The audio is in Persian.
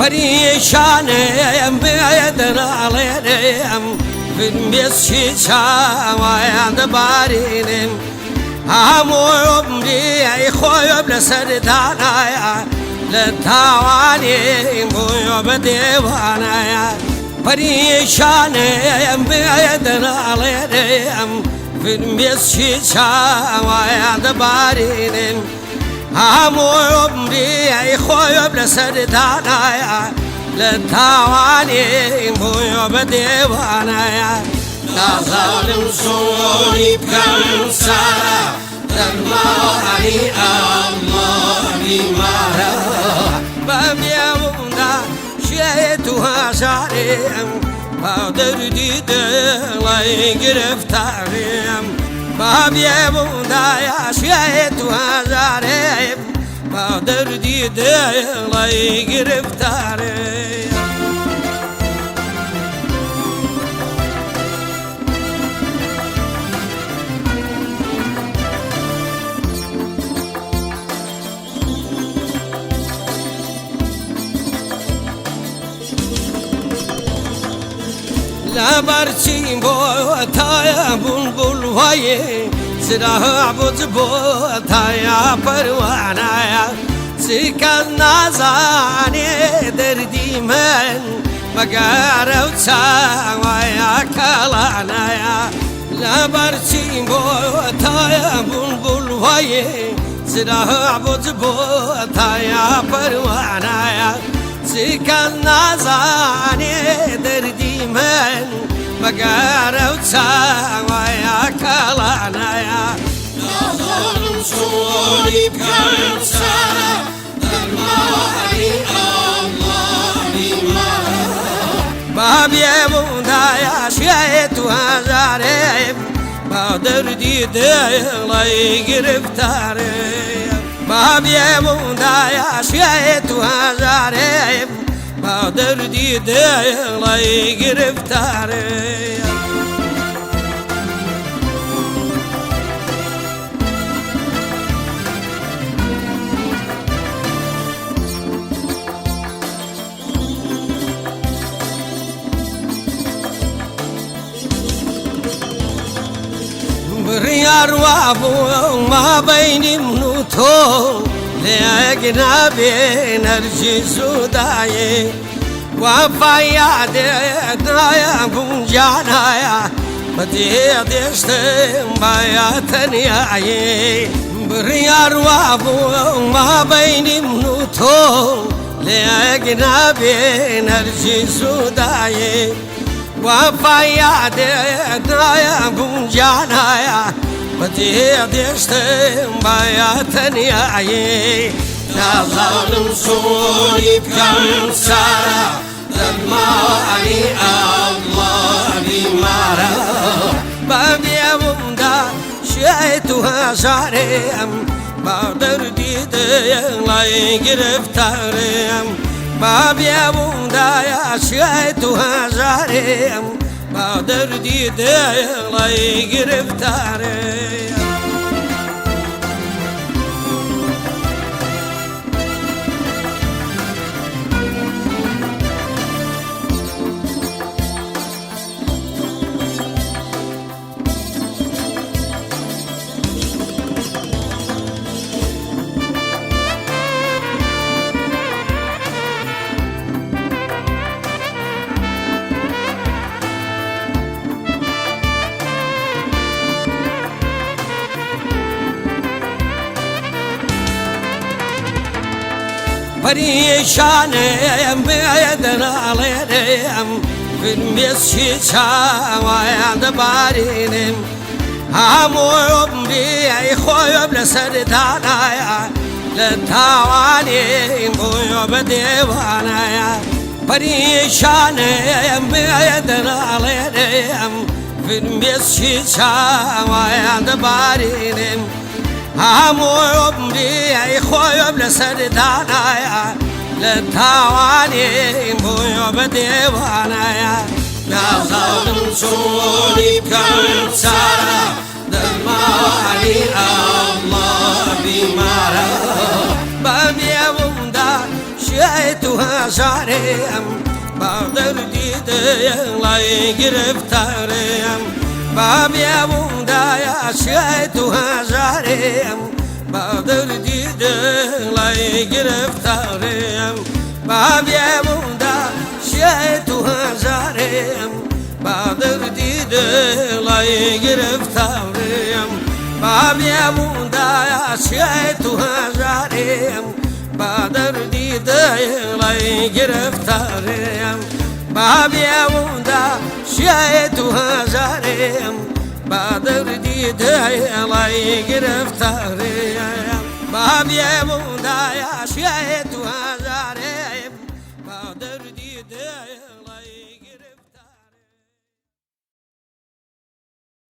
پریشانم بیادر علیم بالمسجد شاویند بارینم همو عمری خویب لسردانایا لتوانیم خویب دیوانایا پریشانم بیادر علیم بالمسجد شاویند بارینم همو عمری خویب لسردانایا لتوانیم خویب دیوانایا نظرم سونی بکن سارا در ماهی الله بیمارا بمیموندا شیطو هزاریم با دردی دلای گرفتاریم بمیموندا شیطو هزاریم با دردی دلای گرفتاریم لبرچین بوتای بلبل وای زرا بود بوتای پروانه سکت نزانی دردی من مگر اوچای کلانه لبرچین بوتای بلبل وای زرا بود بوتای پروانه سکت نزانی دردی من مگر اوچای کلانه نظرم سونی بکن سارا در ماهی الله بیمارا بمیموندا شیطو هزاریم با دردی دلای گرفتاریم بمیموندا شیطو هزاریم با دردی دلای گرفتاریم بريار وابو ما بين منوتو لأجنا بين أرجز وداي وفايا دنايا بنجانايا بدي دشتم بايا تنياي بريار وابو ما بين منوتو لأجنا بين أرجز وداي وفايا دنايا بنجانايا بدي دشتم بايا تنياي نظرم سونی بکن سارا در ماهی الله بیمارا بمیموندا شیطو هزاریم با دردی دلای گرفتاریم بمیموندا شیطو هزاریم با دردی دلای گرفتاریم پریشانم بیادر علیم بالمسجد شاویند بارینم همو عمری خویب لسردانایا لتوانیم خویب دیوانایا پریشانم بیادر علیم بالمسجد شاویند بارینم همو عمری خویب لسردانایا لتوانیم خویب دیوانایا نظرم سونی بکن سارا در ماهی الله بیمارا بمیموندا شیطو هزارم بادر دیدم لای گرفتارم بابیم دایا شیت هزارم بادر دیدم لای گرفتارم بابیم دا شیت هزارم بادر دیدم لای گرفتارم بابیم دایا شیت هزارم بادر دیدم لای گرفتارم بابیم دا شیت هزارم بادر دیدم لای گرفتارم بابیم دایا شیت هزارم